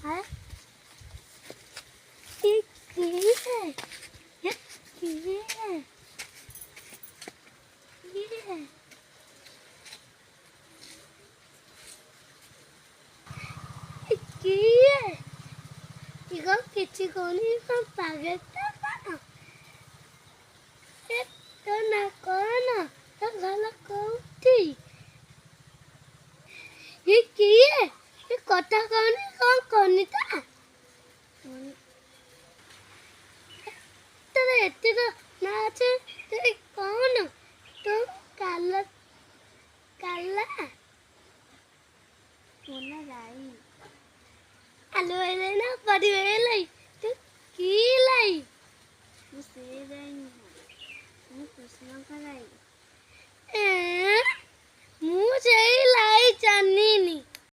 है ये है ये है ये है 이거 기치고는 이건 바겠다. 또 나거나 또 갈라고티. 이게 이 거타고는 건 거니다. तेरे तेरा नाच तेरे कौन तो काला काला बोला राई आलू ले ना बड़ी ले तो की लाई मुझे रही मैं कुछ ना कराई मुझे लाई जानी नहीं